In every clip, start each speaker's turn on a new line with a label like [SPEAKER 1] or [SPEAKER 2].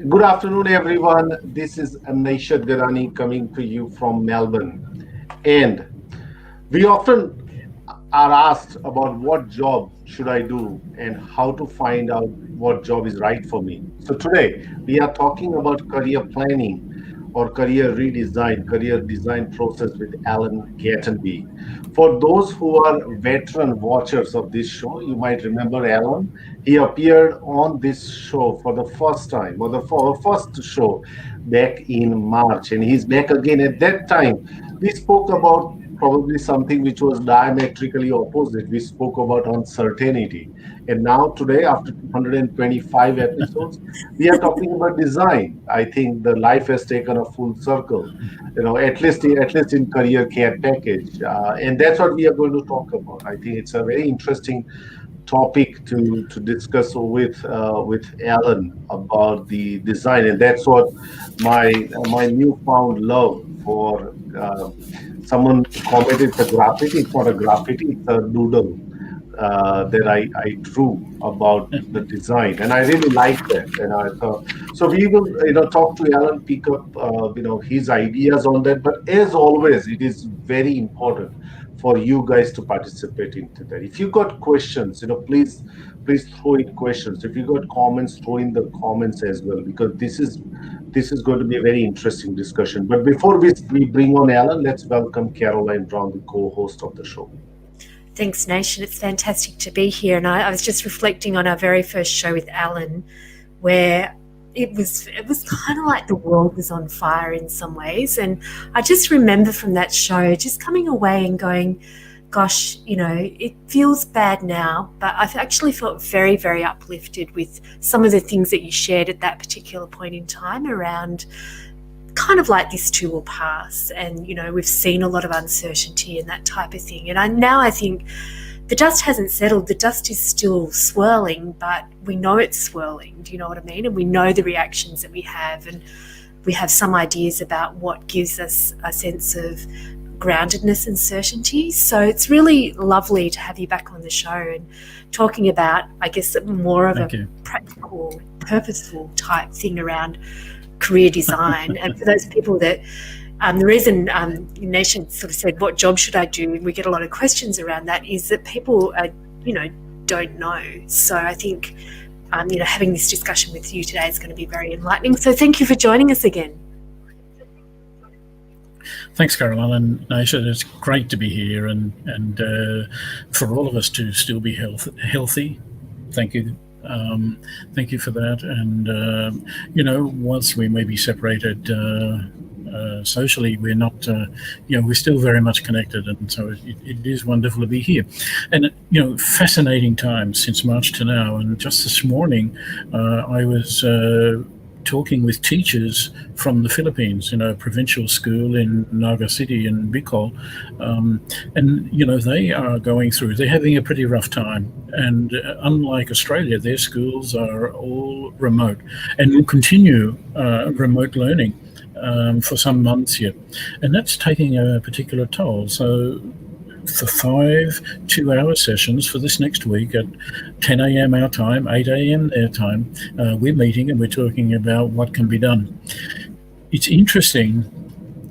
[SPEAKER 1] Good afternoon, everyone. This is Naishad Garani coming to you from Melbourne. And we often are asked about what job should I do and how to find out what job is right for me. So today we are talking about career planning or career design process with Allan Gatenby. For those who are veteran watchers of this show, you might remember Allan. He appeared on this show for the first time, or the first show back in March, and he's back again. At that time, we spoke about probably something which was diametrically opposite. We spoke about uncertainty. And now today, after 225 episodes, we are talking about design. I think the life has taken a full circle, at least in career care package. And that's what we are going to talk about. I think it's a very interesting topic to discuss with Alan about the design, and that's what my newfound love for someone commented it's a graffiti. It's not a graffiti, it's a doodle that I drew about the design, and I really like that. And I thought so. We will talk to Alan, pick up his ideas on that. But as always, it is very important for you guys to participate into that. If you got questions, please throw in questions. If you got comments, throw in the comments as well, because this is going to be a very interesting discussion. But before we bring on Alan, let's welcome Caroline Brown, the co-host of the show.
[SPEAKER 2] Thanks, Nation. It's fantastic to be here. And I was just reflecting on our very first show with Alan, where it was kind of like the world was on fire in some ways. And I just remember from that show just coming away and going, gosh, it feels bad now, but I've actually felt very, very uplifted with some of the things that you shared at that particular point in time around kind of like this too will pass. And, we've seen a lot of uncertainty and that type of thing. And now I think the dust hasn't settled. The dust is still swirling, but we know it's swirling. Do you know what I mean? And we know the reactions that we have, and we have some ideas about what gives us a sense of groundedness and certainty. So it's really lovely to have you back on the show and talking about, I guess, more of practical, purposeful type thing around career design. And for those people that the reason Nation sort of said, what job should I do? And we get a lot of questions around that, is that people don't know. So I think having this discussion with you today is going to be very enlightening. So thank you for joining us again.
[SPEAKER 3] Thanks, Caroline and Naisha. It's great to be here and for all of us to still be healthy. Thank you. Thank you for that. And, once we may be separated socially, we're not, we're still very much connected. And so it is wonderful to be here. And, fascinating times since March to now. And just this morning, I was talking with teachers from the Philippines, provincial school in Naga City and Bicol. And, they are they're having a pretty rough time. And unlike Australia, their schools are all remote and will continue remote learning for some months yet. And that's taking a particular toll. So for 5 2-hour sessions for this next week at 10 a.m. our time, 8 a.m. their time, we're meeting and we're talking about what can be done. It's interesting,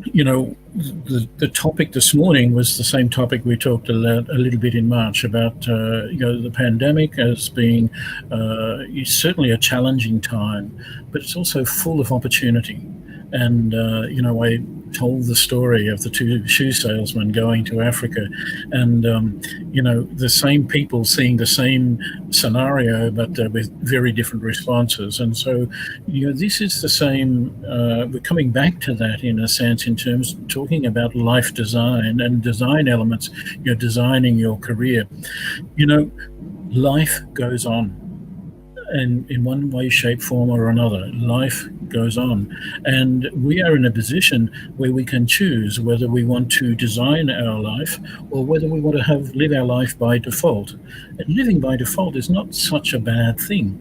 [SPEAKER 3] the topic this morning was the same topic we talked a little bit in March about, the pandemic as being certainly a challenging time, but it's also full of opportunity. And, I told the story of the 2 shoe salesmen going to Africa and, the same people seeing the same scenario, but with very different responses. And so, this is the same, we're coming back to that in a sense in terms of talking about life design and design elements, designing your career. Life goes on. And in one way, shape, form or another, life goes on. And we are in a position where we can choose whether we want to design our life or whether we want to live our life by default. And living by default is not such a bad thing.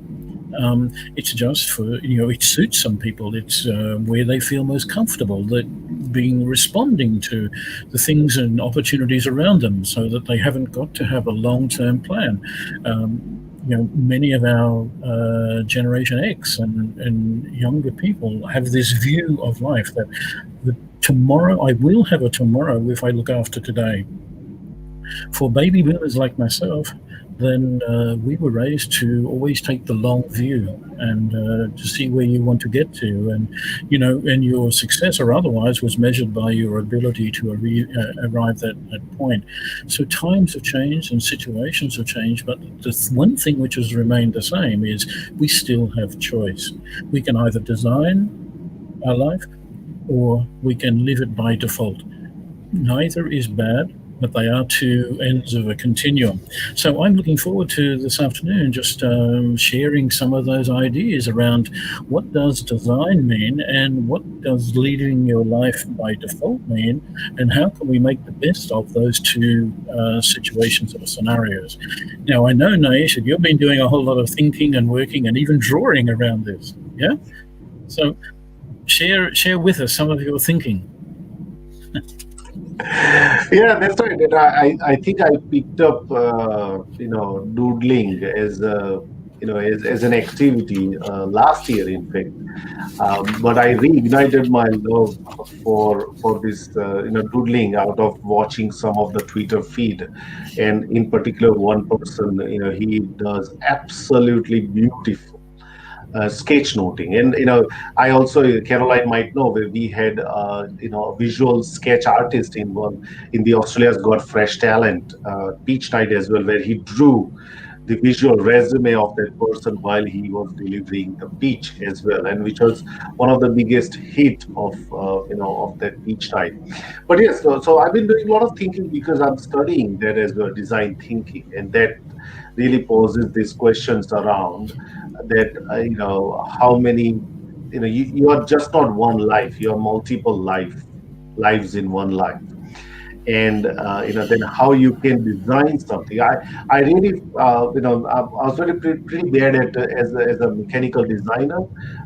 [SPEAKER 3] It's just for, it suits some people. It's where they feel most comfortable, that responding to the things and opportunities around them so that they haven't got to have a long-term plan. many of our Generation X and younger people have this view of life that tomorrow, I will have a tomorrow if I look after today. For baby boomers like myself, then we were raised to always take the long view and to see where you want to get to, and and your success or otherwise was measured by your ability to arrive at that point. So times have changed and situations have changed, but the one thing which has remained the same is we still have choice. We can either design our life or we can live it by default. Neither is bad, but they are two ends of a continuum. So I'm looking forward to this afternoon just sharing some of those ideas around what does design mean and what does leading your life by default mean, and how can we make the best of those two situations or scenarios. Now, I know, Naisha, you've been doing a whole lot of thinking and working and even drawing around this, yeah? So share with us some of your thinking.
[SPEAKER 1] Yeah, that's right. And I think I picked up doodling as as an activity last year, in fact. But I reignited my love for this doodling out of watching some of the Twitter feed, and in particular one person, he does absolutely beautiful sketchnoting. And I also, Caroline might know, where we had a visual sketch artist in the Australia's Got Fresh Talent Peach Night as well, where he drew the visual resume of that person while he was delivering the pitch as well, and which was one of the biggest hit of that pitch night. But yes, so I've been doing a lot of thinking because I'm studying that as well, design thinking, and that really poses these questions around that how many you are just not one life, you are multiple lives in one life. And then how you can design something. I really I was really pretty bad at as a mechanical designer.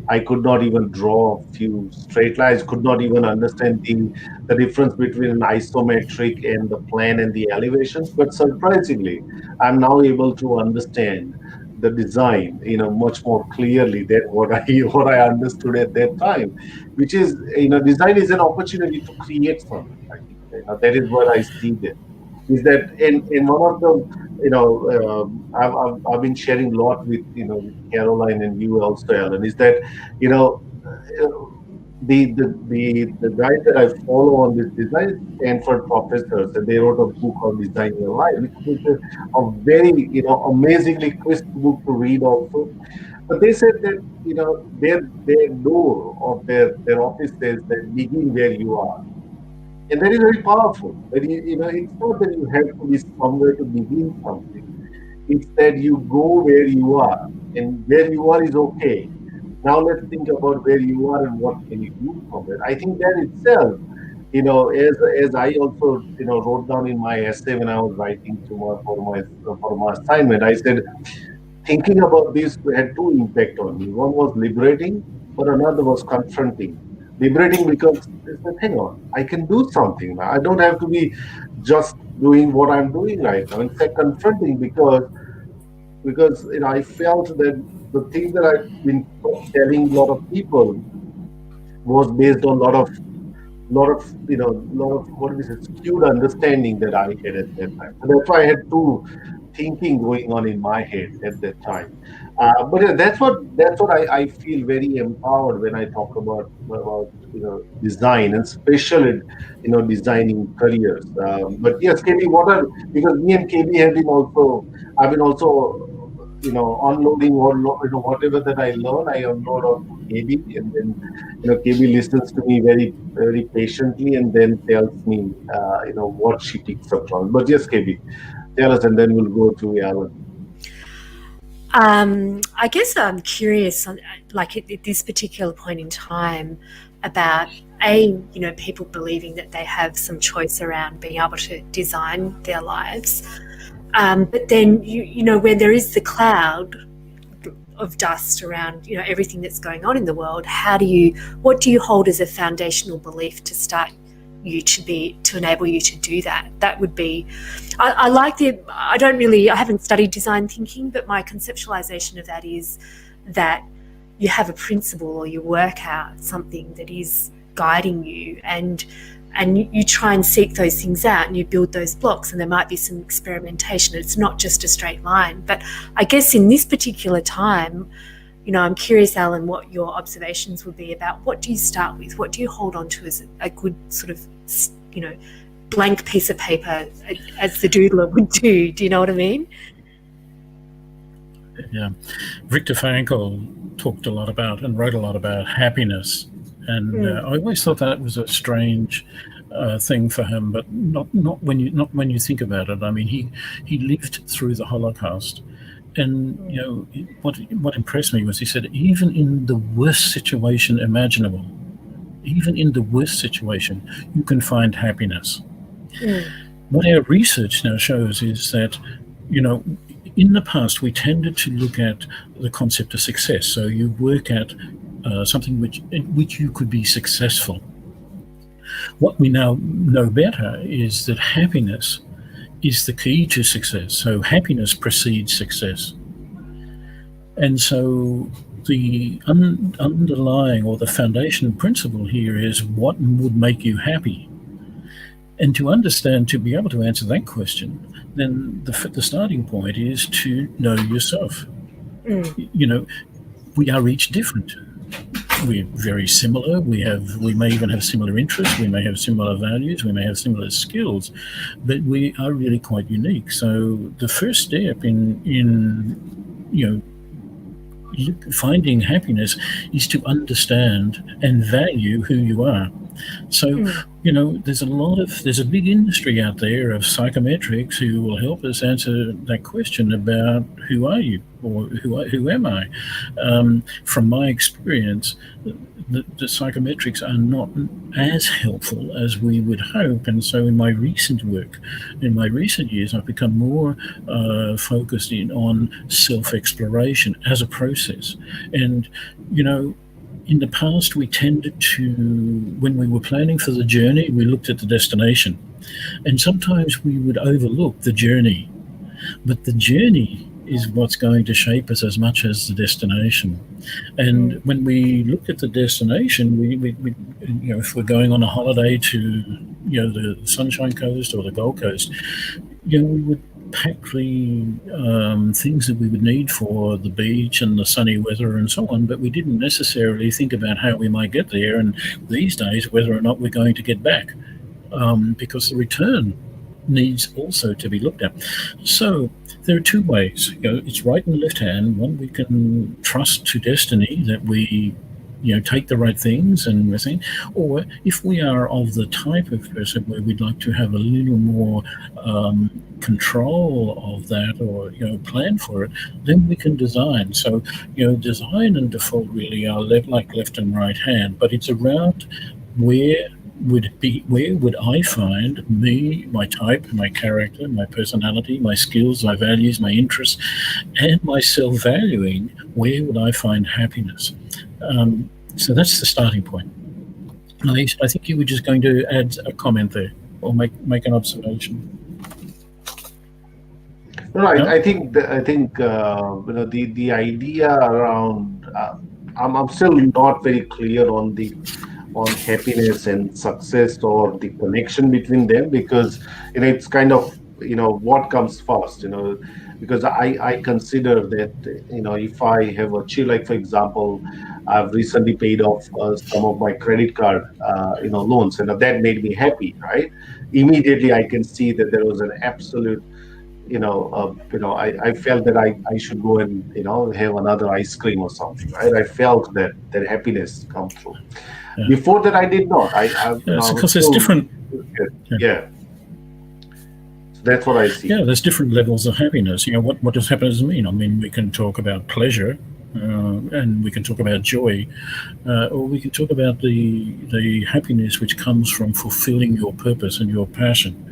[SPEAKER 1] I could not even draw a few straight lines, could not even understand the difference between an isometric and the plan and the elevations. But surprisingly, I'm now able to understand the design much more clearly than what I what I understood at that time, which is design is an opportunity to create something. I think that is what I see there. Is that in one of the I've been sharing a lot with with Caroline and you also, Alan. Is that you know uh, the guys that I follow on this design Stanford professors, and they wrote a book on designing your life, which is a very amazingly crisp book to read also. But they said that their door of their office says that begin where you are, and that is very powerful. That it's not that you have to be somewhere to begin something. It's that you go where you are, and where you are is okay. Now let's think about where you are and what can you do from it. I think that itself, as I also wrote down in my essay when I was writing to for my assignment, I said thinking about this had two impact on me. One was liberating, but another was confronting. Liberating because I said, hang on, I can do something now. I don't have to be just doing what I'm doing right now. In fact, confronting because I felt that the thing that I've been telling a lot of people was based on lot of what is it, skewed understanding that I had at that time. So that's why I had two thinking going on in my head at that time. But yeah, that's what I feel very empowered when I talk about design, and especially designing careers. But yes, KB, because me and KB have been also I've been also unloading or whatever that I learn, I unload onto KB, and then KB listens to me very very patiently, and then tells me what she picks up from. But yes, KB, tell us, and then we'll go to Alan.
[SPEAKER 2] I guess I'm curious, like at this particular point in time, about people believing that they have some choice around being able to design their lives, but then when there is the cloud of dust around everything that's going on in the world, what do you hold as a foundational belief to start you to enable you to do that. That would be, I like I haven't studied design thinking, but my conceptualization of that is that you have a principle or you work out something that is guiding you, and you try and seek those things out and you build those blocks, and there might be some experimentation. It's not just a straight line. But I guess in this particular time, I'm curious, Allan, what your observations would be about what do you start with? What do you hold on to as a good sort of, blank piece of paper, as the doodler would do? Do you know what I mean?
[SPEAKER 3] Yeah. Viktor Frankl talked a lot about and wrote a lot about happiness. And I always thought that was a strange thing for him, but not when you think about it. I mean, he lived through the Holocaust. And what impressed me was he said, even in the worst situation imaginable, even in the worst situation, you can find happiness. What our research now shows is that, in the past we tended to look at the concept of success. So you work at something in which you could be successful. What we now know better is that happiness is the key to success. So happiness precedes success. And so the underlying or the foundation principle here is what would make you happy. And to be able to answer that question, then the starting point is to know yourself. We are each different. We're very similar. We may even have similar interests. We may have similar values. We may have similar skills, but we are really quite unique. So the first step in finding happiness is to understand and value who you are. So, there's a big industry out there of psychometrics who will help us answer that question about who are you or who am I? From my experience, the psychometrics are not as helpful as we would hope. And so in my recent work, in my recent years, I've become more focused on self-exploration as a process. And, in the past, we tended to, when we were planning for the journey, we looked at the destination. And sometimes we would overlook the journey. But the journey is what's going to shape us as much as the destination. And when we look at the destination, we if we're going on a holiday to, the Sunshine Coast or the Gold Coast, we would pack the things that we would need for the beach and the sunny weather and so on, but we didn't necessarily think about how we might get there, and these days whether or not we're going to get back, because the return needs also to be looked at. So there are two ways. It's right and left hand. One, we can trust to destiny that we take the right things and everything. Or if we are of the type of person where we'd like to have a little more control of that, or plan for it, then we can design. So design and default really are like left and right hand, but it's around where would I find me, my type, my character, my personality, my skills, my values, my interests, and my self-valuing, where would I find happiness? So that's the starting point. I think you were just going to add a comment there, or make an observation.
[SPEAKER 1] Right.
[SPEAKER 3] No?
[SPEAKER 1] I think the idea around. I'm still not very clear on happiness and success, or the connection between them, because it's kind of what comes first. Because I consider that if I have achieved, like for example, I've recently paid off some of my credit card loans, and that made me happy, right? Immediately I can see that there was an absolute I felt that I should go and have another ice cream or something, right? I felt that happiness come through.
[SPEAKER 3] Yeah.
[SPEAKER 1] Before that, I did not.
[SPEAKER 3] Because there's different.
[SPEAKER 1] Yeah. So that's what I see.
[SPEAKER 3] Yeah, there's different levels of happiness. What does happiness mean? I mean, we can talk about pleasure, and we can talk about joy, or we can talk about the happiness which comes from fulfilling your purpose and your passion.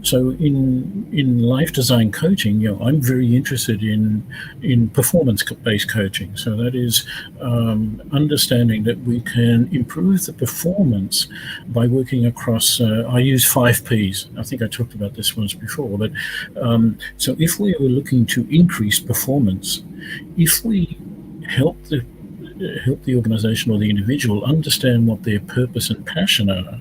[SPEAKER 3] So in life design coaching, I'm very interested in performance-based coaching. So that is understanding that we can improve the performance by working across. I use 5 Ps. I think I talked about this once before. But so if we are looking to increase performance, if we help the organization or the individual understand what their purpose and passion are,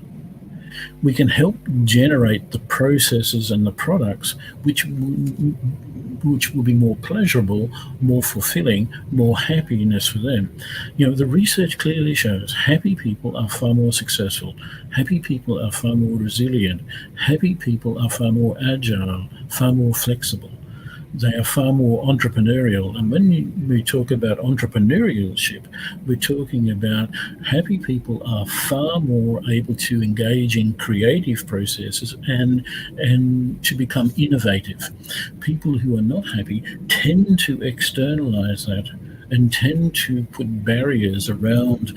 [SPEAKER 3] we can help generate the processes and the products which will be more pleasurable, more fulfilling, more happiness for them. The research clearly shows happy people are far more successful, happy people are far more resilient, happy people are far more agile, far more flexible. They are far more entrepreneurial. And when we talk about entrepreneurship, we're talking about happy people are far more able to engage in creative processes and to become innovative. People who are not happy tend to externalize that and tend to put barriers around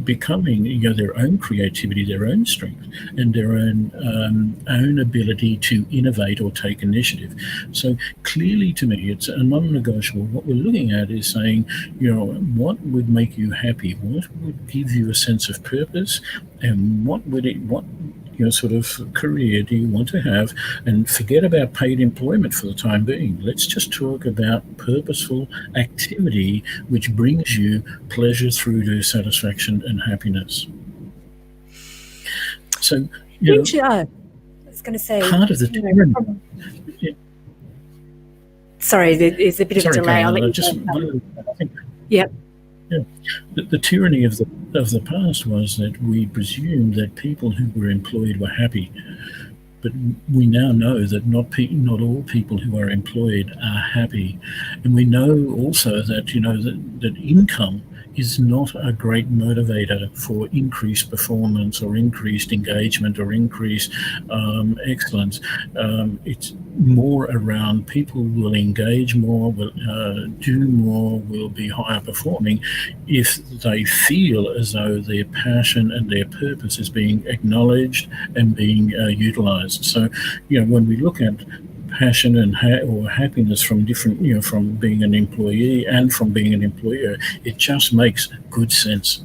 [SPEAKER 3] becoming their own creativity, their own strength, and their own ability to innovate or take initiative. So clearly, to me, it's a non-negotiable. What we're looking at is saying, what would make you happy? What would give you a sense of purpose? And what sort of career do you want to have? And forget about paid employment for the time being. Let's just talk about purposeful activity which brings you pleasure through to satisfaction and happiness. So,
[SPEAKER 2] I was going to say,
[SPEAKER 3] part of the tyranny.
[SPEAKER 2] Sorry, there's a bit of a delay.
[SPEAKER 3] Caroline,
[SPEAKER 2] Yep.
[SPEAKER 3] Yeah. The tyranny of the past was that we presumed that people who were employed were happy, but we now know that not all people who are employed are happy, and we know also that that income is not a great motivator for increased performance or increased engagement or increased excellence. It's more around people will engage more, will do more, will be higher performing if they feel as though their passion and their purpose is being acknowledged and being utilized. So, when we look at passion and or happiness from different, from being an employee and from being an employer, it just makes good sense.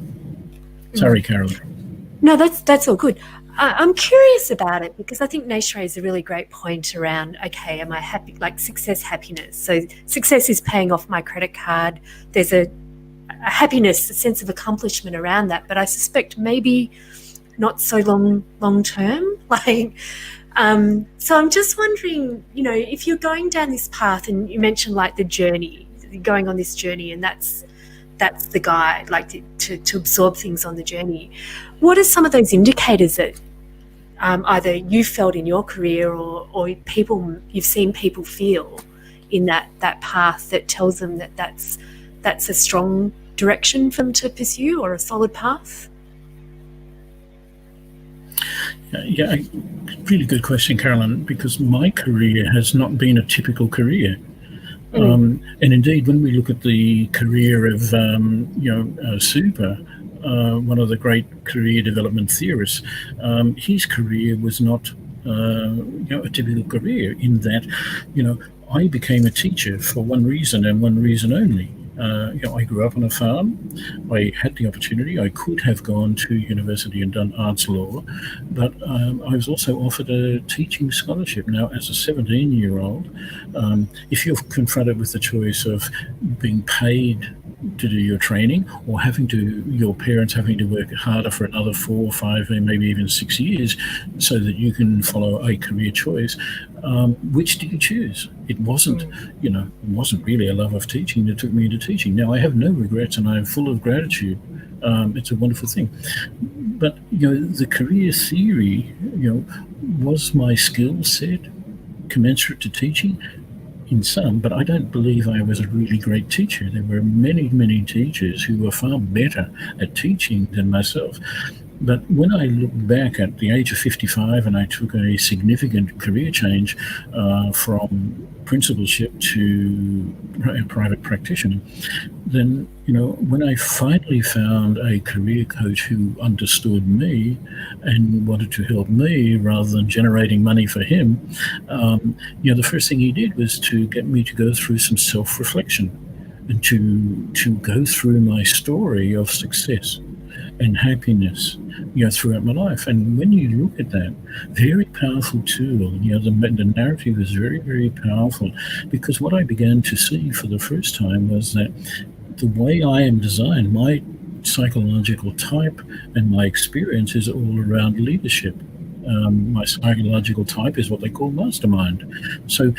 [SPEAKER 3] Sorry, Caroline.
[SPEAKER 2] No, that's all good. I'm curious about it because I think Nash raised a really great point around, okay, am I happy, like success, happiness. So success is paying off my credit card. There's a happiness, a sense of accomplishment around that, but I suspect maybe not so long term. So I'm just wondering, if you're going down this path, and you mentioned like the journey, going on this journey, and that's the guide, like to absorb things on the journey. What are some of those indicators that either you felt in your career or you've seen people feel in that path that tells them that that's a strong direction for them to pursue or a solid path?
[SPEAKER 3] Yeah, really good question, Caroline, because my career has not been a typical career. And indeed, when we look at the career of, Super, one of the great career development theorists, his career was not, a typical career in that, I became a teacher for one reason and one reason only. I grew up on a farm. I had the opportunity. I could have gone to university and done arts law, but I was also offered a teaching scholarship. Now, as a 17-year-old, if you're confronted with the choice of being paid to do your training or your parents having to work harder for another 4 or 5 and maybe even 6 years so that you can follow a career choice, which do you choose? It wasn't really a love of teaching that took me into teaching. Now, I have no regrets and I'm full of gratitude. It's a wonderful thing. But, the career theory, was my skill set commensurate to teaching? In some, but I don't believe I was a really great teacher. There were many, many teachers who were far better at teaching than myself. But when I look back at the age of 55 and I took a significant career change from principalship to a private practitioner, then, when I finally found a career coach who understood me and wanted to help me rather than generating money for him, the first thing he did was to get me to go through some self-reflection and to go through my story of success and happiness, throughout my life. And when you look at that, very powerful tool, the narrative is very, very powerful, because what I began to see for the first time was that the way I am designed, my psychological type and my experience is all around leadership. My psychological type is what they call mastermind. So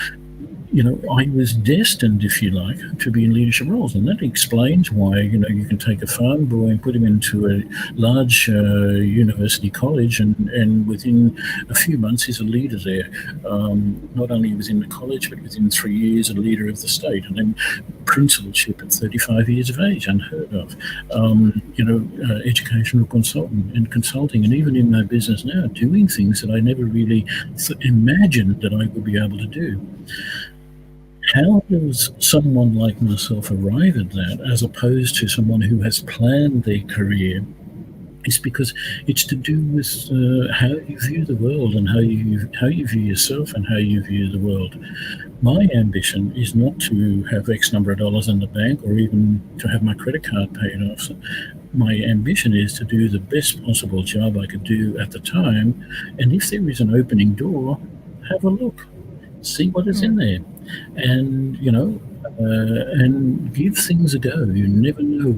[SPEAKER 3] I was destined, if you like, to be in leadership roles. And that explains why, you can take a farm boy and put him into a large university college, and within a few months he's a leader there. Not only within the college, but within 3 years a leader of the state. And then principalship at 35 years of age, unheard of. Educational consultant and consulting, and even in my business now, doing things that I never really imagined that I would be able to do. How does someone like myself arrive at that, as opposed to someone who has planned their career? It's because it's to do with how you view the world, and how you view yourself, and how you view the world. My ambition is not to have X number of dollars in the bank, or even to have my credit card paid off. My ambition is to do the best possible job I could do at the time, and if there is an opening door, have a look, see what is in there, and and give things a go. You never know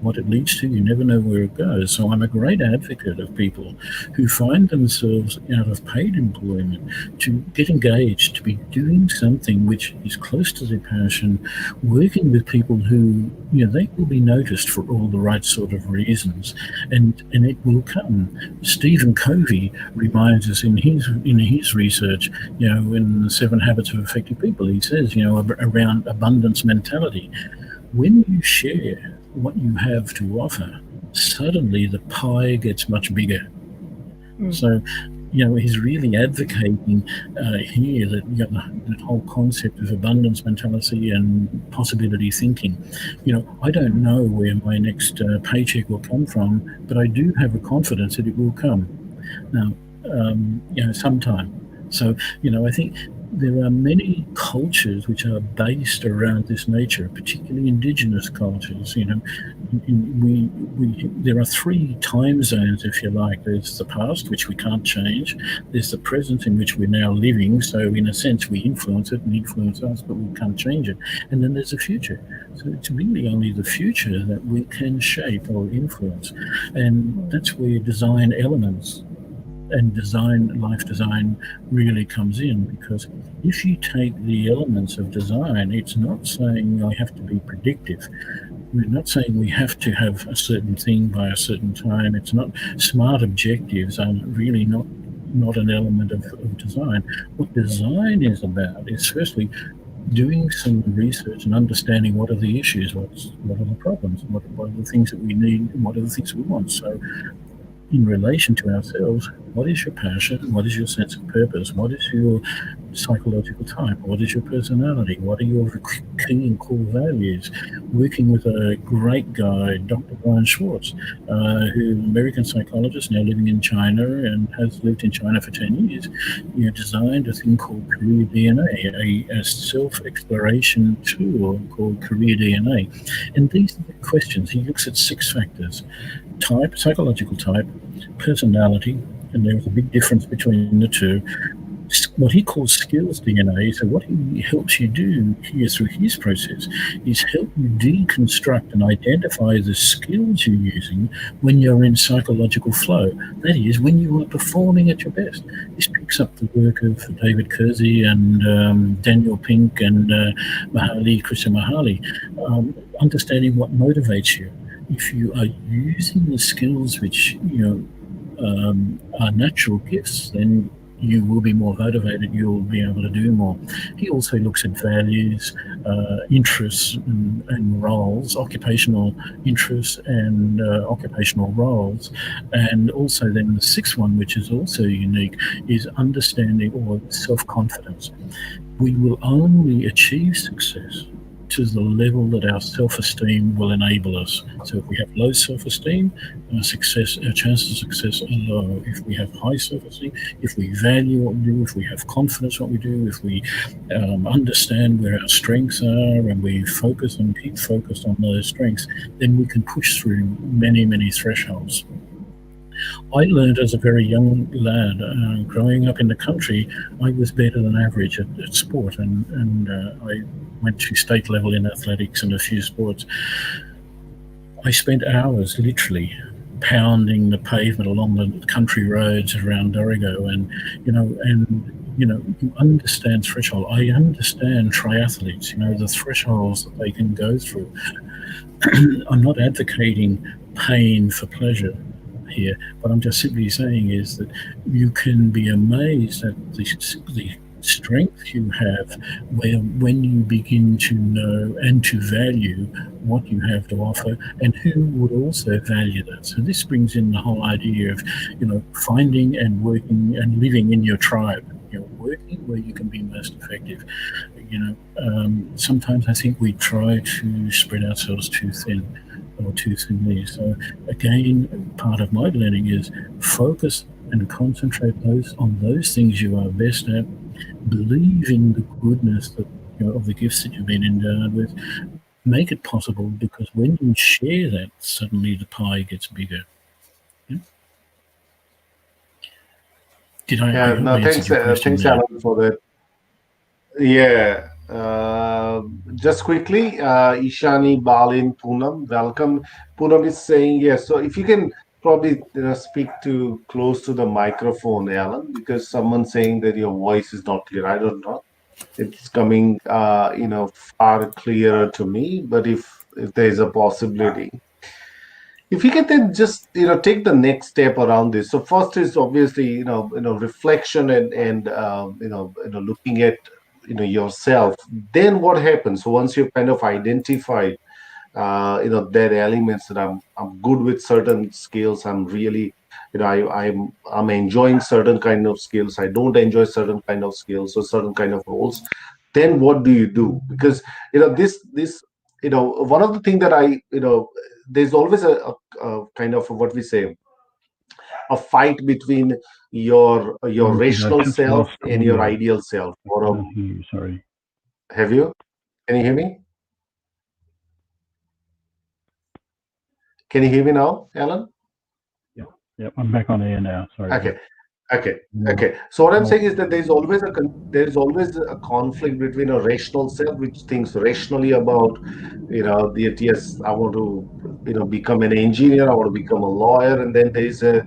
[SPEAKER 3] what it leads to. You never know where it goes. So I'm a great advocate of people who find themselves out of paid employment to get engaged, to be doing something which is close to their passion, working with people who, they will be noticed for all the right sort of reasons, and it will come. Stephen Covey reminds us in his research, in the 7 Habits of Effective People, he says, around abundance mentality. When you share what you have to offer, suddenly the pie gets much bigger. So, he's really advocating here that whole concept of abundance mentality and possibility thinking. I don't know where my next paycheck will come from, but I do have a confidence that it will come. Now, sometime. So, I think there are many cultures which are based around this nature, particularly indigenous cultures. There are 3 time zones, if you like. There's the past, which we can't change. There's the present, in which we're now living. So in a sense, we influence it and influence us, but we can't change it. And then there's the future. So it's really only the future that we can shape or influence. And that's where design elements and life design really comes in, because if you take the elements of design, it's not saying I have to be predictive. We're not saying we have to have a certain thing by a certain time. It's not. Smart objectives are really not an element of design. What design is about is firstly doing some research and understanding what are the issues, what are the problems, what are the things that we need, and what are the things we want. So in relation to ourselves, what is your passion? What is your sense of purpose? What is your psychological type? What is your personality? What are your key and core values? Working with a great guy, Dr. Brian Schwartz, who's an American psychologist now living in China and has lived in China for 10 years, designed a thing called Career DNA, a self-exploration tool called Career DNA. And these are the questions. He looks at 6 factors: type, psychological type, personality, and there's a big difference between the two. What he calls skills DNA. So what he helps you do here through his process is help you deconstruct and identify the skills you're using when you're in psychological flow. That is, when you are performing at your best. This picks up the work of David Kersey and Daniel Pink and Christian Mahali, understanding what motivates you. If you are using the skills which are natural gifts, then you will be more motivated, you'll be able to do more. He also looks at values, interests, and roles, occupational interests and occupational roles. And also then the sixth one, which is also unique, is understanding or self-confidence. We will only achieve success to the level that our self-esteem will enable us. So if we have low self-esteem, our chances of success are low. If we have high self-esteem, if we value what we do, if we have confidence in what we do, if we understand where our strengths are and we focus and keep focused on those strengths, then we can push through many, many thresholds. I learned as a very young lad, growing up in the country, I was better than average at sport, and I went to state level in athletics and a few sports. I spent hours literally pounding the pavement along the country roads around Dorrigo, and you understand threshold. I understand triathletes, the thresholds that they can go through. I'm not advocating pain for pleasure here. What I'm just simply saying is that you can be amazed at the strength you have when you begin to know and to value what you have to offer and who would also value that. So this brings in the whole idea of, finding and working and living in your tribe, working where you can be most effective. Sometimes I think we try to spread ourselves too thin or too thinly. So again, part of my learning is focus and concentrate on those things you are best at. Believe in the goodness that of the gifts that you've been endowed with. Make it possible, because when you share that, suddenly the pie gets bigger. Yeah? Did I?
[SPEAKER 1] Yeah,
[SPEAKER 3] I hope
[SPEAKER 1] no,
[SPEAKER 3] I answered your question
[SPEAKER 1] thanks,
[SPEAKER 3] there.
[SPEAKER 1] Alan, for that. Yeah, just quickly, Ishani Balin Poonam, welcome. Poonam is saying yes. So if you can probably speak to close to the microphone, Alan, because someone's saying that your voice is not clear. I don't know. It's coming, far clearer to me. But if there is a possibility, if you can then just take the next step around this. So first is obviously reflection and looking at yourself. Then what happens? So once you've kind of identified that elements that I'm good with certain skills, I'm really I'm enjoying certain kind of skills, I don't enjoy certain kind of skills or certain kind of roles, then what do you do? Because this one of the things that there's always a kind of what we say, a fight between your
[SPEAKER 4] Richard, I
[SPEAKER 1] rational
[SPEAKER 4] just
[SPEAKER 1] self
[SPEAKER 4] lost
[SPEAKER 1] and your
[SPEAKER 4] audio.
[SPEAKER 1] ideal self.
[SPEAKER 4] I can't hear you, sorry.
[SPEAKER 1] Have you? Can you hear me? Can you hear me now, Alan?
[SPEAKER 4] Yeah, I'm back on air now. Sorry.
[SPEAKER 1] Okay. Okay.
[SPEAKER 4] No,
[SPEAKER 1] Okay. So what I'm
[SPEAKER 4] no.
[SPEAKER 1] saying is that there's always a conflict between a rational self, which thinks rationally about, yes, I want to, become an engineer, I want to become a lawyer, and then there's a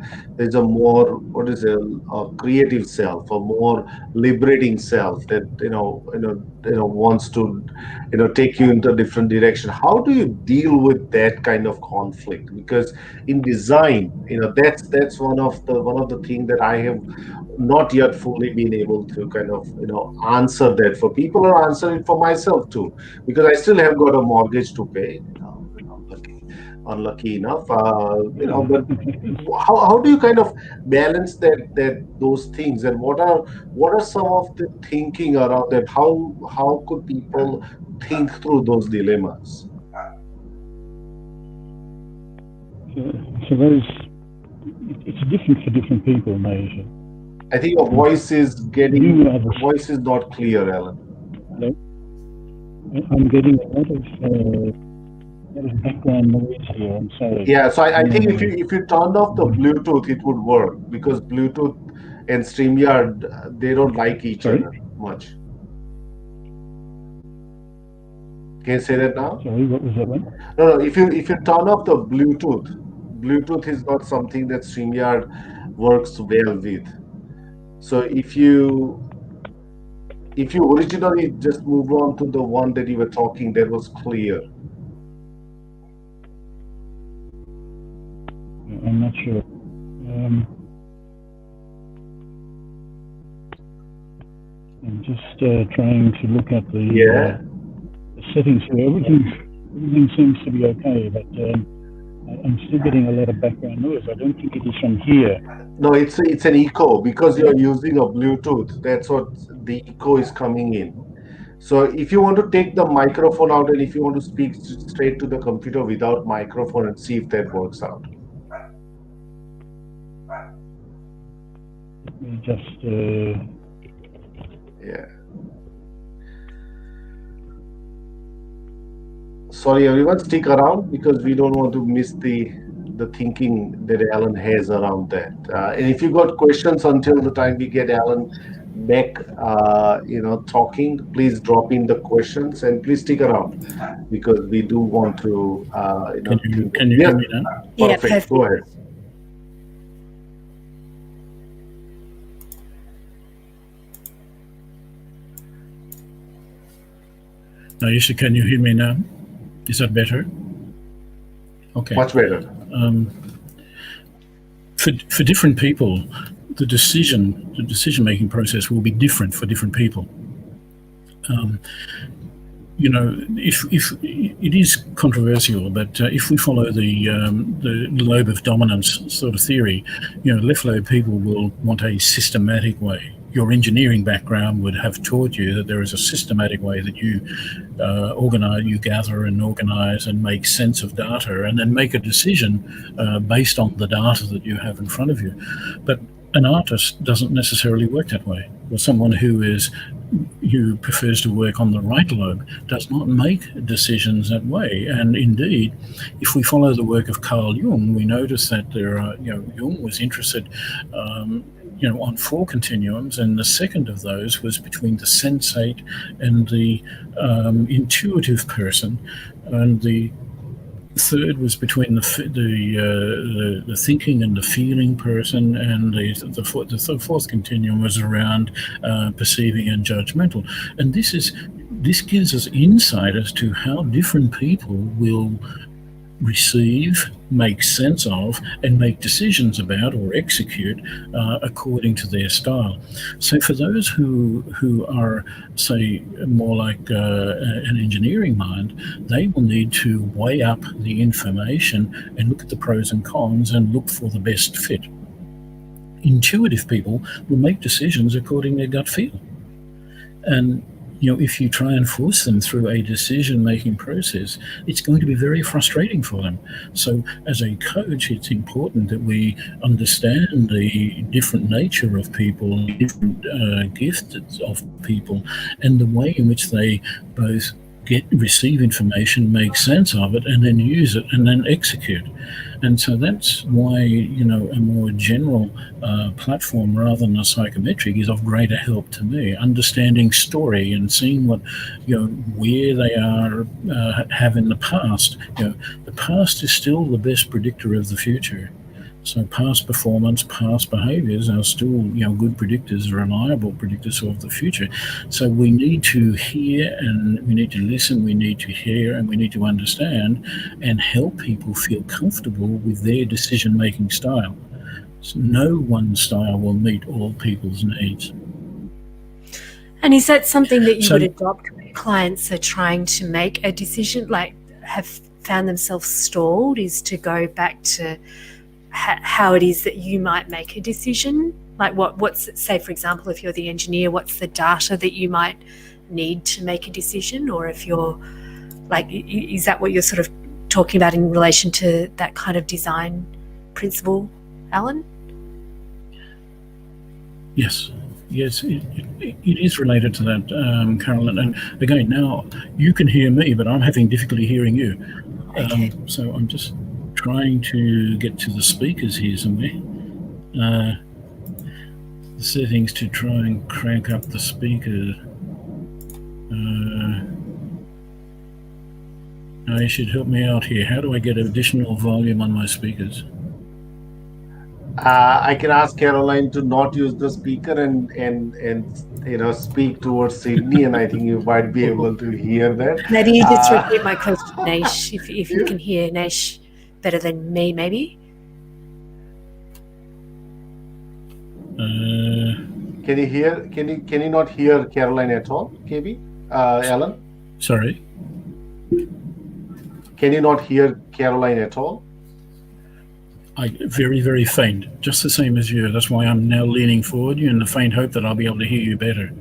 [SPEAKER 1] more, what is a creative self, a more liberating self that wants to take you into a different direction. How do you deal with that kind of conflict? Because in design, that's one of the things that I have not yet fully been able to kind of answer that for people, or answer it for myself too, because I still have got a mortgage to pay, unlucky enough, but how do you kind of balance that those things, and what are some of the thinking around that? How could people think through those dilemmas?
[SPEAKER 4] So those, it's different for different people, Malaysia.
[SPEAKER 1] I think your voice is
[SPEAKER 4] You are the,
[SPEAKER 1] not clear, Alan.
[SPEAKER 4] I'm getting a lot of background noise here. I'm sorry.
[SPEAKER 1] Yeah, so I think if you turned off the Bluetooth, it would work, because Bluetooth and StreamYard, they don't like each
[SPEAKER 4] Sorry?
[SPEAKER 1] other much. Can you say that now?
[SPEAKER 4] Sorry, what was that one?
[SPEAKER 1] No. If you turn off the Bluetooth is not something that StreamYard works well with. So if you originally just move on to the one that you were talking, that was clear.
[SPEAKER 4] I'm not sure. just trying to look at the
[SPEAKER 1] Yeah.
[SPEAKER 4] settings here. Everything seems to be okay, but I'm still getting a lot of background noise. I don't think it is from here.
[SPEAKER 1] No, it's an echo because you're using a Bluetooth. That's what the echo is coming in. So if you want to take the microphone out and if you want to speak straight to the computer without microphone and see if that works out.
[SPEAKER 4] Let me just
[SPEAKER 1] Yeah. Sorry, everyone, stick around because we don't want to miss the thinking that Allan has around that. And if you got questions until the time we get Allan back, talking, please drop in the questions and please stick around because we do want to, think.
[SPEAKER 3] Can you
[SPEAKER 1] Yes,
[SPEAKER 3] hear me now?
[SPEAKER 2] Yeah,
[SPEAKER 1] perfect.
[SPEAKER 2] perfect.
[SPEAKER 1] Go ahead.
[SPEAKER 3] Aisha, can you hear me now? Is that better? Okay.
[SPEAKER 1] Much better.
[SPEAKER 3] For different people, the decision-making process will be different for different people. If it is controversial, but if we follow the lobe of dominance sort of theory, left lobe people will want a systematic way. Your engineering background would have taught you that there is a systematic way that you you gather and organize and make sense of data and then make a decision based on the data that you have in front of you. But an artist doesn't necessarily work that way. Or someone who prefers to work on the right lobe does not make decisions that way. And indeed, if we follow the work of Carl Jung, we notice that Jung was interested on 4 continuums, and the second of those was between the sensate and the intuitive person, and the third was between the thinking and the feeling person, and the fourth continuum was around perceiving and judgmental. And this gives us insight as to how different people will receive, make sense of, and make decisions about or execute according to their style. So for those who are, say, more like an engineering mind, they will need to weigh up the information and look at the pros and cons and look for the best fit. Intuitive people will make decisions according to their gut feel. And if you try and force them through a decision-making process, it's going to be very frustrating for them. So as a coach, it's important that we understand the different nature of people, different gifts of people, and the way in which they both receive information, make sense of it, and then use it, and then execute. And so that's why, a more general platform rather than a psychometric is of greater help to me. Understanding story and seeing what, where they have in the past. The past is still the best predictor of the future. So past performance, past behaviours are still, good predictors, reliable predictors of the future. So we need to hear and we need to listen, we need to hear and we need to understand and help people feel comfortable with their decision-making style. So no one style will meet all people's needs.
[SPEAKER 2] And is that something that you would adopt when clients are trying to make a decision, like have found themselves stalled, is to go back to how it is that you might make a decision? Like what's, say, for example, if you're the engineer, what's the data that you might need to make a decision? Or if you're like, is that what you're sort of talking about in relation to that kind of design principle, Allan?
[SPEAKER 3] Yes, it is related to that, Carolyn. And again, now you can hear me, but I'm having difficulty hearing you.
[SPEAKER 2] Okay.
[SPEAKER 3] So I'm just trying to get to the speakers here somewhere. The settings to try and crank up the speaker. You should help me out here. How do I get additional volume on my speakers?
[SPEAKER 1] I can ask Caroline to not use the speaker and speak towards Sydney, and I think you might be able to hear that.
[SPEAKER 2] Maybe you just repeat my question, Naish, if you can hear Naish better than me, maybe.
[SPEAKER 1] Can you hear? Can you not hear Caroline at all, KB? Alan,
[SPEAKER 3] Sorry.
[SPEAKER 1] can you not hear Caroline at all?
[SPEAKER 3] Very, very faint, just the same as you. That's why I'm now leaning forward in the faint hope that I'll be able to hear you better.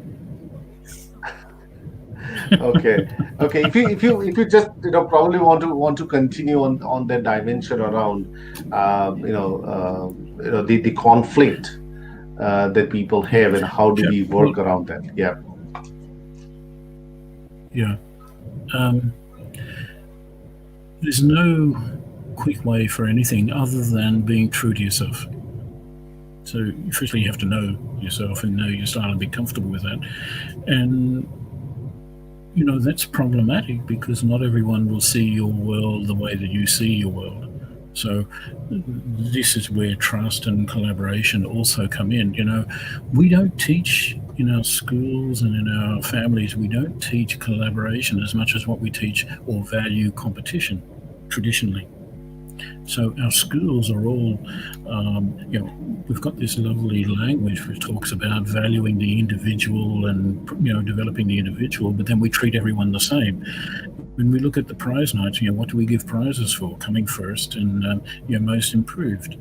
[SPEAKER 1] Okay. If you just probably want to continue on that dimension around the conflict that people have, and how do we work around that? Yeah.
[SPEAKER 3] There's no quick way for anything other than being true to yourself. So firstly, you have to know yourself and know your style and be comfortable with that. And that's problematic because not everyone will see your world the way that you see your world. So this is where trust and collaboration also come in. We don't teach in our schools and in our families, we don't teach collaboration as much as what we teach or value competition traditionally. So our schools are all, we've got this lovely language which talks about valuing the individual and, developing the individual, but then we treat everyone the same. When we look at the prize nights, what do we give prizes for? Coming first and, most improved.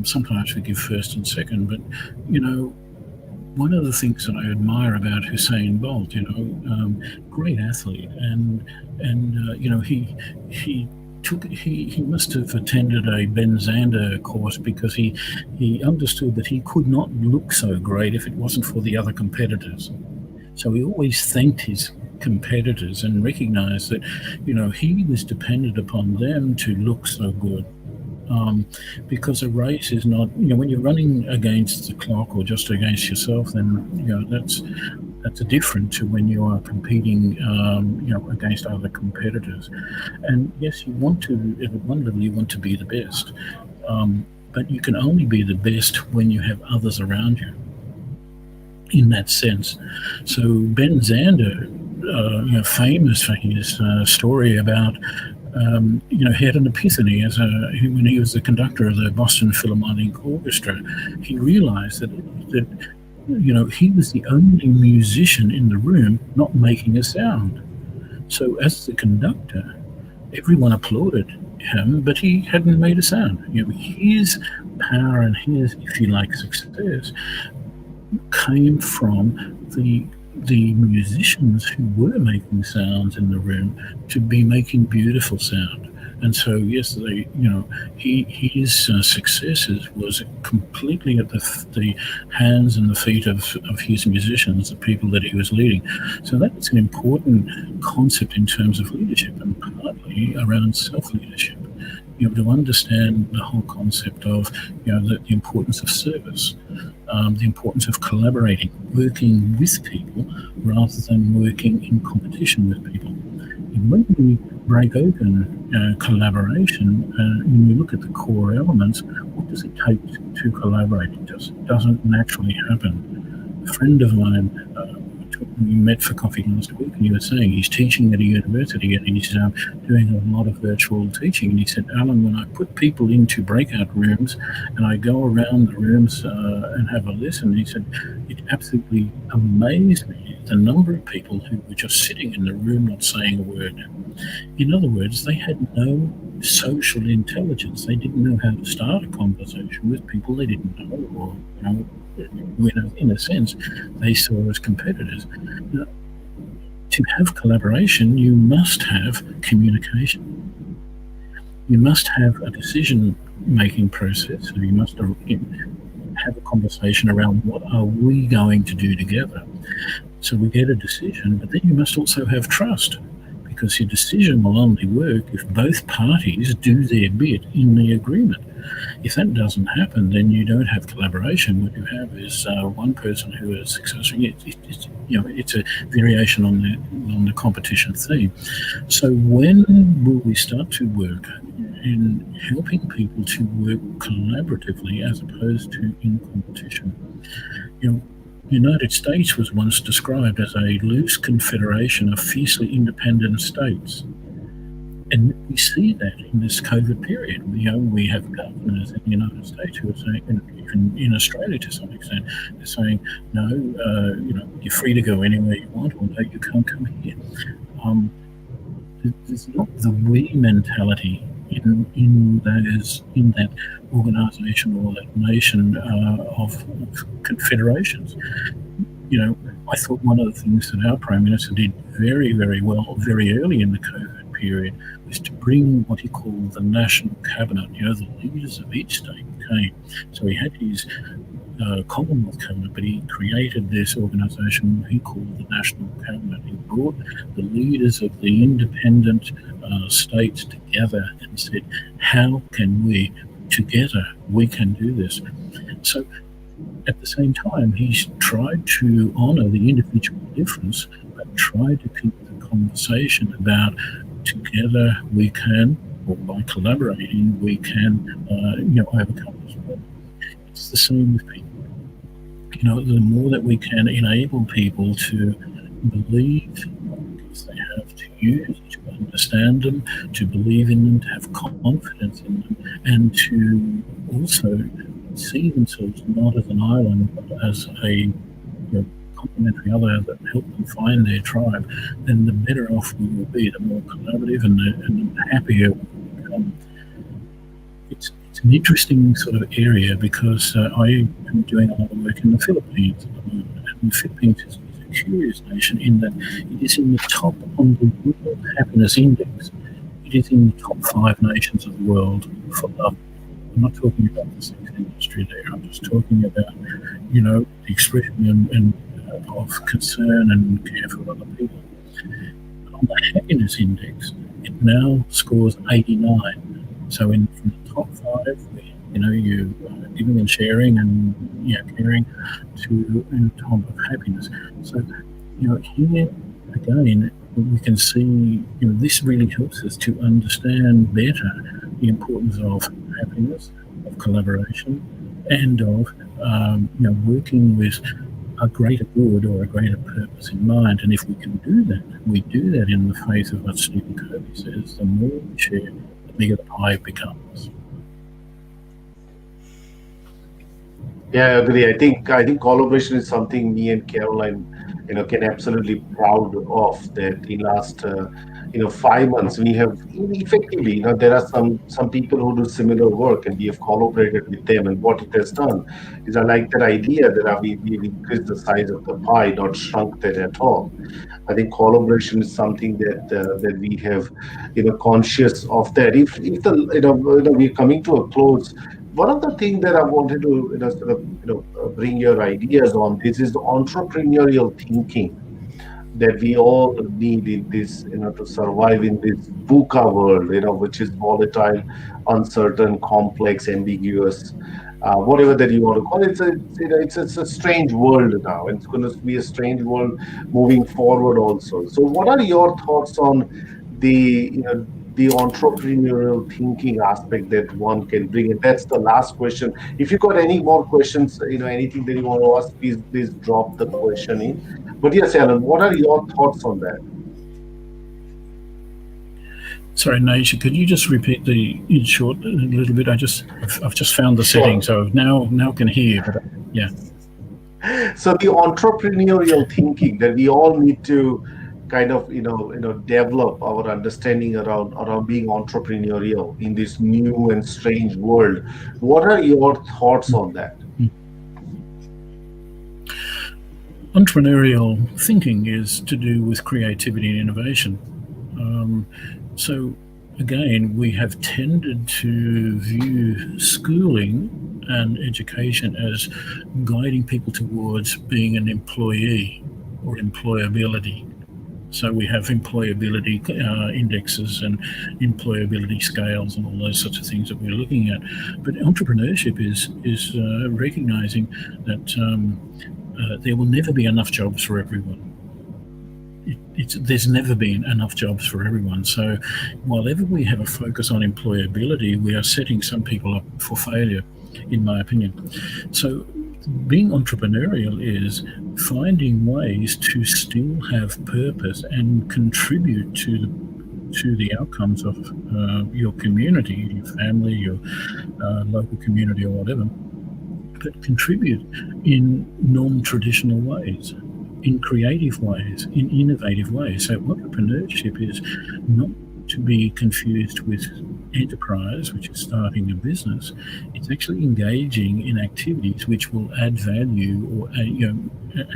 [SPEAKER 3] Sometimes we give first and second, but, one of the things that I admire about Usain Bolt, great athlete, and he must have attended a Ben Zander course because he understood that he could not look so great if it wasn't for the other competitors. So he always thanked his competitors and recognized that, he was dependent upon them to look so good. Because a race is not, when you're running against the clock or just against yourself, then, that's different to when you are competing, against other competitors. And yes, at one level, you want to be the best. But you can only be the best when you have others around you in that sense. So Ben Zander, famous for his story about, he had an epiphany when he was the conductor of the Boston Philharmonic Orchestra. He realized that he was the only musician in the room not making a sound. So as the conductor, everyone applauded him, but he hadn't made a sound. His power and his, if you like, success came from the musicians who were making sounds in the room to be making beautiful sound. And so, yes, his successes was completely at the hands and the feet of his musicians, the people that he was leading. So that's an important concept in terms of leadership, and partly around self-leadership. To understand the whole concept of, the importance of service, the importance of collaborating, working with people rather than working in competition with people. And when we break open collaboration, and we look at the core elements, what does it take to collaborate? It just doesn't naturally happen. A friend of mine, we met for coffee last week, and he was saying he's teaching at a university and he's doing a lot of virtual teaching. And he said, Alan, when I put people into breakout rooms and I go around the rooms and have a listen, he said, it absolutely amazed me the number of people who were just sitting in the room not saying a word. In other words, they had no social intelligence. They didn't know how to start a conversation with people they didn't know, or in a sense, they saw as competitors. Now, to have collaboration, you must have communication. You must have a decision-making process. So you must have a conversation around what are we going to do together. So we get a decision, but then you must also have trust, because your decision will only work if both parties do their bit in the agreement. If that doesn't happen, then you don't have collaboration. What you have is one person who is successful. It's a variation on the competition theme. So when will we start to work in helping people to work collaboratively as opposed to in competition? The United States was once described as a loose confederation of fiercely independent states. And we see that in this COVID period. We have governors in the United States who are saying, and even in Australia to some extent, they're saying, no, you're free to go anywhere you want, or no, you can't come here. There's not the we mentality in that organisation or that nation of confederations. I thought one of the things that our Prime Minister did very, very well very early in the COVID period was to bring what he called the National Cabinet. The leaders of each state came. So he had his Commonwealth Cabinet, but he created this organisation he called the National Cabinet. He brought the leaders of the independent states together and said, how can we, together, we can do this? So at the same time, he's tried to honour the individual difference, but tried to keep the conversation about together we can, or by collaborating, we can overcome this problem. It's the same with people. The more that we can enable people to believe what they have, to use, to understand them, to believe in them, to have confidence in them, and to also see themselves not as an island, but as a complementary other that help them find their tribe, then the better off we will be, the more collaborative and the happier we will become. It's an interesting sort of area because I am doing a lot of work in the Philippines at the moment, and the Philippines is a curious nation in that it is in the top on the World Happiness Index. It is in the top 5 nations of the world for love. I'm not talking about the sex industry there. I'm just talking about, the expression and of concern and care for other people. But on the happiness index, it now scores 89. So from the top 5, you giving and sharing and caring to the top of happiness. So here again, we can see this really helps us to understand better the importance of happiness, of collaboration, and of working with a greater good or a greater purpose in mind. And if we can do that, we do that in the face of what Stephen Covey says, the more we share, the bigger the pie becomes.
[SPEAKER 1] Yeah, I agree. I think collaboration is something me and Caroline, can absolutely proud of. That in last 5 months we have effectively, there are some people who do similar work, and we have collaborated with them. And what it has done is, I like that idea that we've increased the size of the pie, not shrunk that at all. I think collaboration is something that we have, conscious of that. If we're coming to a close. One of the things that I wanted to bring your ideas on, this is the entrepreneurial thinking that we all need in this, to survive in this VUCA world, which is volatile, uncertain, complex, ambiguous, whatever that you want to call it. It's a strange world now, and it's going to be a strange world moving forward also. So, what are your thoughts on the entrepreneurial thinking aspect that one can bring? And that's the last question. If you got any more questions, anything that you want to ask, please drop the question in. But yes, Allan, what are your thoughts on that?
[SPEAKER 3] Sorry, Naisha, could you just repeat in short a little bit? I've just found the setting, so now can hear. But yeah.
[SPEAKER 1] So the entrepreneurial thinking that we all need to kind of develop our understanding around being entrepreneurial in this new and strange world. What are your thoughts on that?
[SPEAKER 3] Entrepreneurial thinking is to do with creativity and innovation. So again, we have tended to view schooling and education as guiding people towards being an employee or employability. So we have employability indexes and employability scales and all those sorts of things that we're looking at. But entrepreneurship is recognizing that there will never be enough jobs for everyone. There's never been enough jobs for everyone. So while ever we have a focus on employability, we are setting some people up for failure, in my opinion. So being entrepreneurial is finding ways to still have purpose and contribute to to the outcomes of your community, your family, your local community or whatever, but contribute in non-traditional ways, in creative ways, in innovative ways. So entrepreneurship is not to be confused with enterprise, which is starting a business. It's actually engaging in activities which will add value or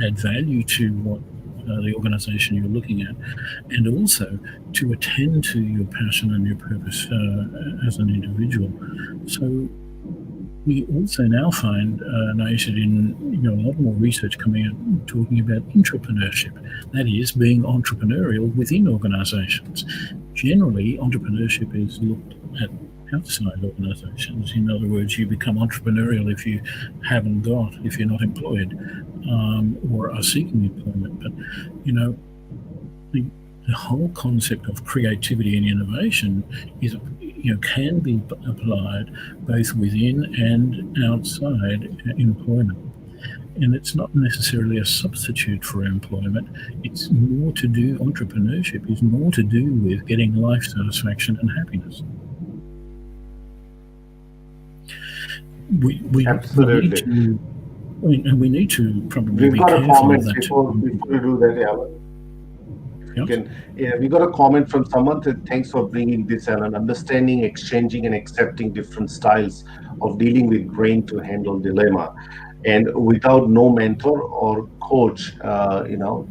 [SPEAKER 3] add value to what the organisation you're looking at, and also to attend to your passion and your purpose as an individual. So we also now find, Naisha, in a lot more research coming out talking about entrepreneurship. That is, being entrepreneurial within organisations. Generally, entrepreneurship is looked at outside organisations. In other words, you become entrepreneurial if you're not employed or are seeking employment. But the whole concept of creativity and innovation is, can be applied both within and outside employment. And it's not necessarily a substitute for employment. It's more to do, entrepreneurship is more to do with getting life satisfaction and happiness. We
[SPEAKER 1] Absolutely.
[SPEAKER 3] we need to probably
[SPEAKER 1] We've
[SPEAKER 3] be
[SPEAKER 1] got a
[SPEAKER 3] careful
[SPEAKER 1] comment
[SPEAKER 3] of that.
[SPEAKER 1] before you do that, Alan. We got a comment from someone that thanks for bringing this, Alan. Understanding, exchanging, and accepting different styles of dealing with brain to handle dilemma, and without no mentor or coach,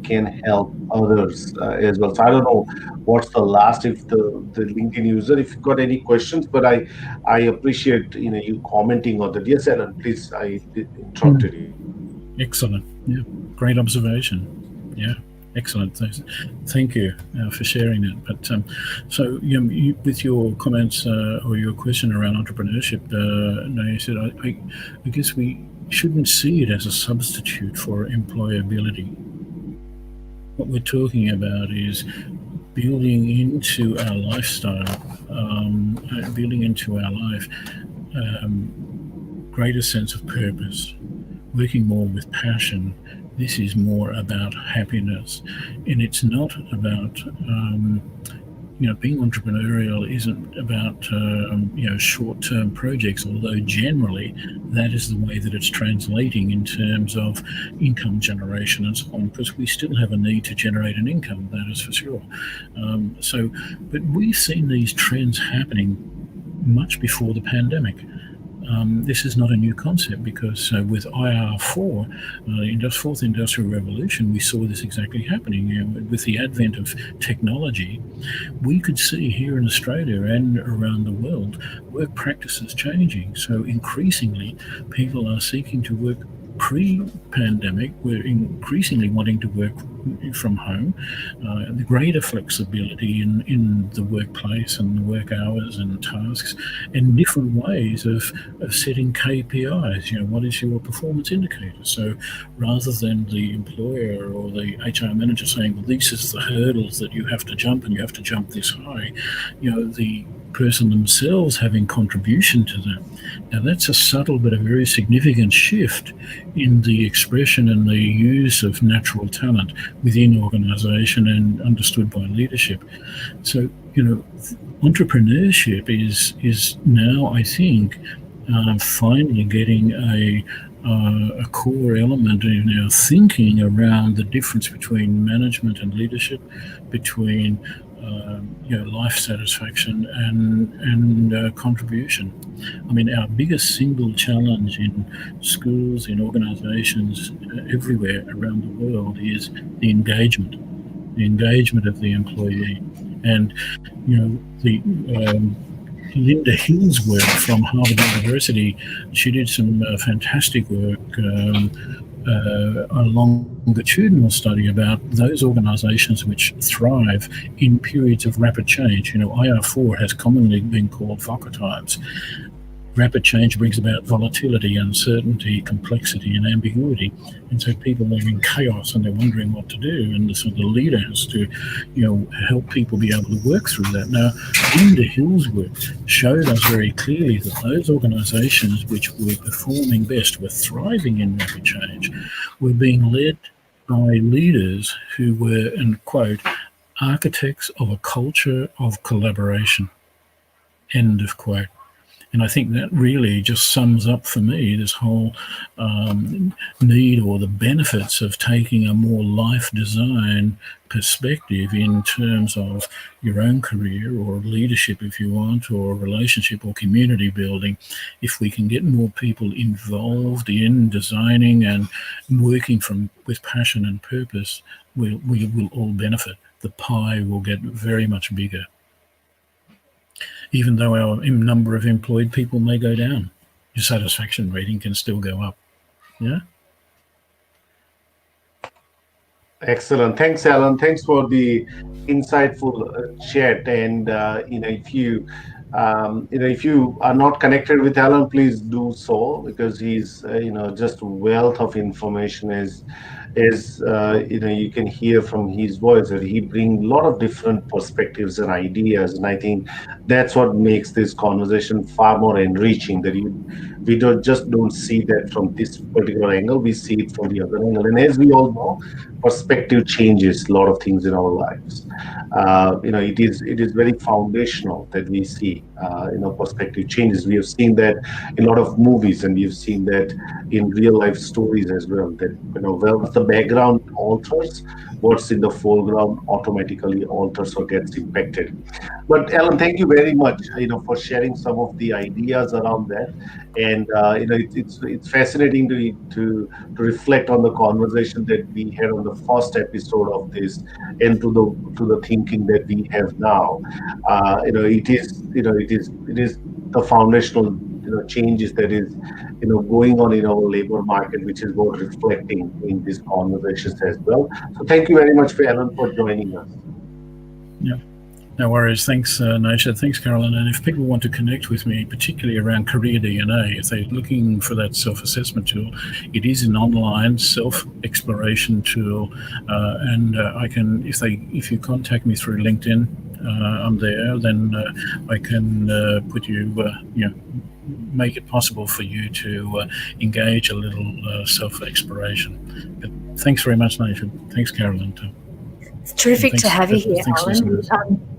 [SPEAKER 1] can help others as well. So I don't know what's the last if the LinkedIn user. If you've got any questions, but I appreciate you commenting on that. Yes, Alan, please. I interrupted you.
[SPEAKER 3] Excellent. Yeah, great observation. Yeah. Excellent. Thank you for sharing that. But so with your comments or your question around entrepreneurship, you said I guess we shouldn't see it as a substitute for employability. What we're talking about is building into our lifestyle, building into our life greater sense of purpose, working more with passion. This is more about happiness, and it's not about being entrepreneurial isn't about short-term projects, although generally that is the way that it's translating in terms of income generation and so on, because we still have a need to generate an income, that is for sure. But we've seen these trends happening much before the pandemic. This is not a new concept, because with IR4, the fourth industrial revolution, we saw this exactly happening. With the advent of technology, we could see here in Australia and around the world work practices changing. So increasingly, people are seeking to work. Pre-pandemic, we're increasingly wanting to work from home, the greater flexibility in the workplace and the work hours and tasks, and different ways of setting KPIs. What is your performance indicator? So rather than the employer or the HR manager saying, well, this is the hurdles that you have to jump and you have to jump this high, the person themselves having contribution to that. Now that's a subtle but a very significant shift in the expression and the use of natural talent within organisation and understood by leadership. So, entrepreneurship is now, I think, finally getting a core element in our thinking around the difference between management and leadership, between life satisfaction and contribution. I mean, our biggest single challenge in schools, in organisations, everywhere around the world is the engagement of the employee. And the Linda Hill's work from Harvard University, she did some fantastic work, a longitudinal study about those organisations which thrive in periods of rapid change. IR4 has commonly been called VUCA times. Rapid change brings about volatility, uncertainty, complexity, and ambiguity. And so people are in chaos and they're wondering what to do. And so the leader has to, help people be able to work through that. Now, Linda Hill's work showed us very clearly that those organisations which were performing best, were thriving in rapid change, were being led by leaders who were, and quote, architects of a culture of collaboration. End of quote. And I think that really just sums up for me this whole need or the benefits of taking a more life design perspective in terms of your own career or leadership, if you want, or relationship or community building. If we can get more people involved in designing and working with passion and purpose, we will all benefit. The pie will get very much bigger, even though our number of employed people may go down. Your satisfaction rating can still go up. Yeah.
[SPEAKER 1] Excellent. Thanks, Allan. Thanks for the insightful chat. And if you are not connected with Allan, please do so, because he's just a wealth of information. You can hear from his voice that he brings a lot of different perspectives and ideas, and I think that's what makes this conversation far more enriching. That we don't see that from this particular angle, we see it from the other angle. And as we all know, perspective changes a lot of things in our lives. It is very foundational that we see perspective changes. We have seen that in a lot of movies, and we've seen that in real life stories as well. That what's the background alters, what's in the foreground automatically alters or gets impacted. But Allan, thank you very much, for sharing some of the ideas around that. And it's fascinating to reflect on the conversation that we had on the first episode of this, and to the thinking that we have now. It is the foundational changes that is going on in our labor market, which is worth reflecting in these conversations as well. So thank you very much, Allan, for joining us.
[SPEAKER 3] Yeah. No worries. Thanks, Naisha. Thanks, Carolyn. And if people want to connect with me, particularly around Career DNA, if they're looking for that self-assessment tool, it is an online self-exploration tool. I can, if you contact me through LinkedIn, I'm there. Then I can put you, make it possible for you to engage a little self-exploration. But thanks very much, Naisha. Thanks, Carolyn.
[SPEAKER 2] It's terrific to have you here, Allan.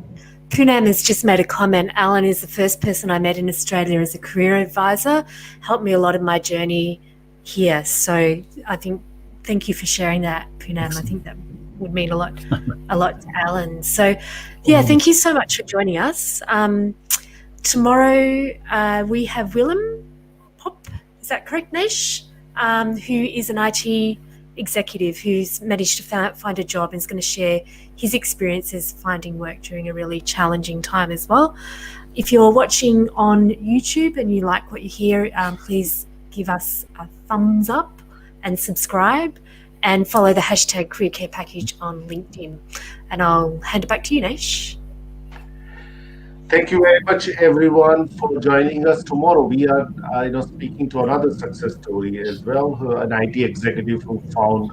[SPEAKER 2] Poonam has just made a comment. Allan is the first person I met in Australia as a career advisor, helped me a lot in my journey here. So I think, thank you for sharing that, Poonam. Excellent. I think that would mean a lot to Allan. So yeah, thank you so much for joining us. Tomorrow we have Willem Pop, is that correct, Naish? Who is an IT executive who's managed to find a job and is going to share his experiences finding work during a really challenging time as well. If you're watching on YouTube and you like what you hear, please give us a thumbs up and subscribe, and follow the hashtag Career Care Package on LinkedIn. And I'll hand it back to you, Naish.
[SPEAKER 1] Thank you very much, everyone, for joining us. Tomorrow we are, speaking to another success story as well. An IT executive who found,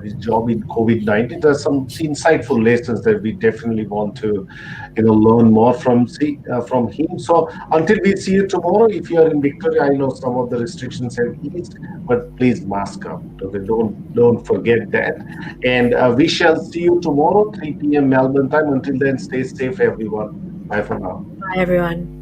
[SPEAKER 1] his job in COVID-19. There's some insightful lessons that we definitely want to, learn more from him. So until we see you tomorrow, if you are in Victoria, I know some of the restrictions have eased, but please mask up. So don't forget that. And we shall see you tomorrow, 3 p.m. Melbourne time. Until then, stay safe, everyone. Bye for now.
[SPEAKER 2] Bye, everyone.